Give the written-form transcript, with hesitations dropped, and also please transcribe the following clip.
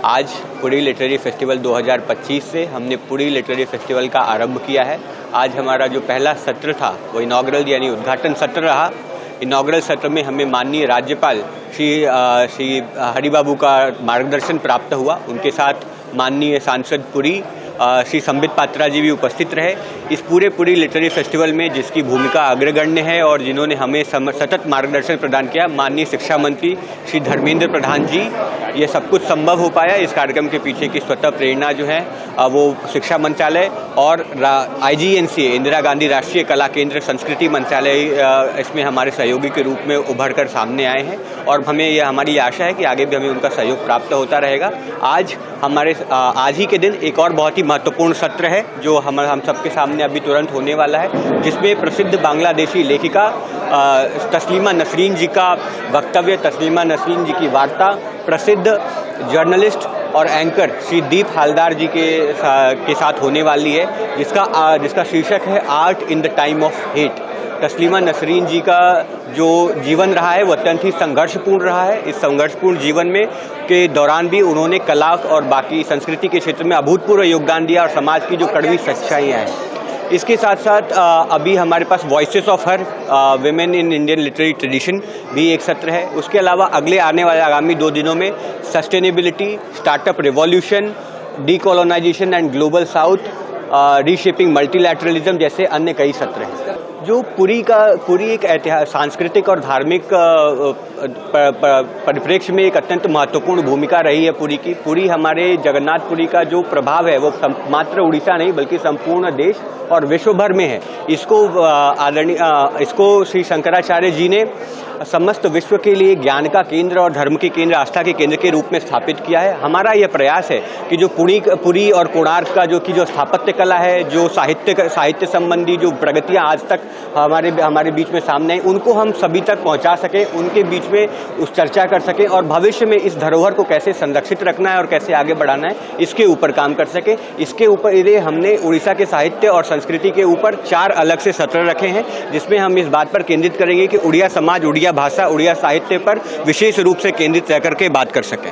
आज Puri literary festival 2025 से हमने पुरी लिटरेरी फेस्टिवल का आरंभ किया है। आज हमारा जो पहला सत्र था वो इनॉग्रल यानी उद्घाटन सत्र रहा। इनॉग्रल सत्र में हमें माननीय राज्यपाल श्री हरिबाबू का मार्गदर्शन प्राप्त हुआ। उनके साथ माननीय सांसद पुरी श्री संबित पात्रा जी भी उपस्थित रहे। इस पुरी लिटरेरी फेस्टिवल में जिसकी भूमिका अग्रगण्य है और जिन्होंने हमें सतत मार्गदर्शन प्रदान किया, माननीय शिक्षा मंत्री श्री धर्मेंद्र प्रधान जी, ये सब कुछ संभव हो पाया। इस कार्यक्रम के पीछे की स्वतः प्रेरणा जो है वो शिक्षा मंत्रालय और IGNCA इंदिरा गांधी राष्ट्रीय कला केंद्र संस्कृति मंत्रालय इसमें हमारे सहयोगी के रूप में उभर कर सामने आए हैं और हमारी आशा है कि आगे भी हमें उनका सहयोग प्राप्त होता रहेगा। आज ही के दिन एक और बहुत ही महत्वपूर्ण सत्र है जो हम सबके सामने अभी तुरंत होने वाला है, जिसमें प्रसिद्ध बांग्लादेशी लेखिका तस्लीमा नसरीन जी का वक्तव्य, तस्लीमा नसरीन जी की वार्ता, प्रसिद्ध जर्नलिस्ट और एंकर श्री दीप हालदार जी के साथ होने वाली है, जिसका शीर्षक है art in the time of hate. Taslima Nasrin ji का जो जीवन रहा है वो अत्यंत ही संघर्षपूर्ण रहा है। इस संघर्षपूर्ण जीवन में के दौरान भी उन्होंने कला और बाकी संस्कृति के क्षेत्र में अभूतपूर्व योगदान दिया और समाज की जो कड़वी सच्चाइयाँ हैं। इसके साथ साथ अभी हमारे पास voices of her women in Indian literary tradition भी एक सत्र है। उसके अलावा आने वाले आगामी 2 दिनों में sustainability, startup revolution, decolonisation and global south, reshaping multilateralism जैसे अन्य कई सत्र हैं। जो पुरी एक सांस्कृतिक और धार्मिक परिप्रेक्ष्य में एक अत्यंत महत्वपूर्ण भूमिका रही है पुरी हमारे जगन्नाथपुरी का जो प्रभाव है वो मात्र उड़ीसा नहीं बल्कि संपूर्ण देश और विश्व भर में है। इसको श्री शंकराचार्य जी ने समस्त विश्व के लिए ज्ञान का केंद्र और धर्म के केंद्र, आस्था के केंद्र के रूप में स्थापित किया है। हमारा यह प्रयास है कि जो पुरी और कोणार्क का जो स्थापत्य कला है, जो साहित्य संबंधी जो प्रगतियां आज तक हमारे बीच में सामने हैं, उनको हम सभी तक पहुंचा सकें, उनके बीच में उस चर्चा कर सकें और भविष्य में इस धरोहर को कैसे संरक्षित रखना है और कैसे आगे बढ़ाना है, इसके ऊपर काम कर सकें। इसके ऊपर हमने उड़ीसा के साहित्य और संस्कृति के ऊपर 4 अलग से सत्र रखे हैं, जिसमें हम इस बात पर केंद्रित करेंगे कि उड़िया समाज, उड़िया भाषा, उड़िया साहित्य पर विशेष रूप से केंद्रित रह करके बात कर सकें।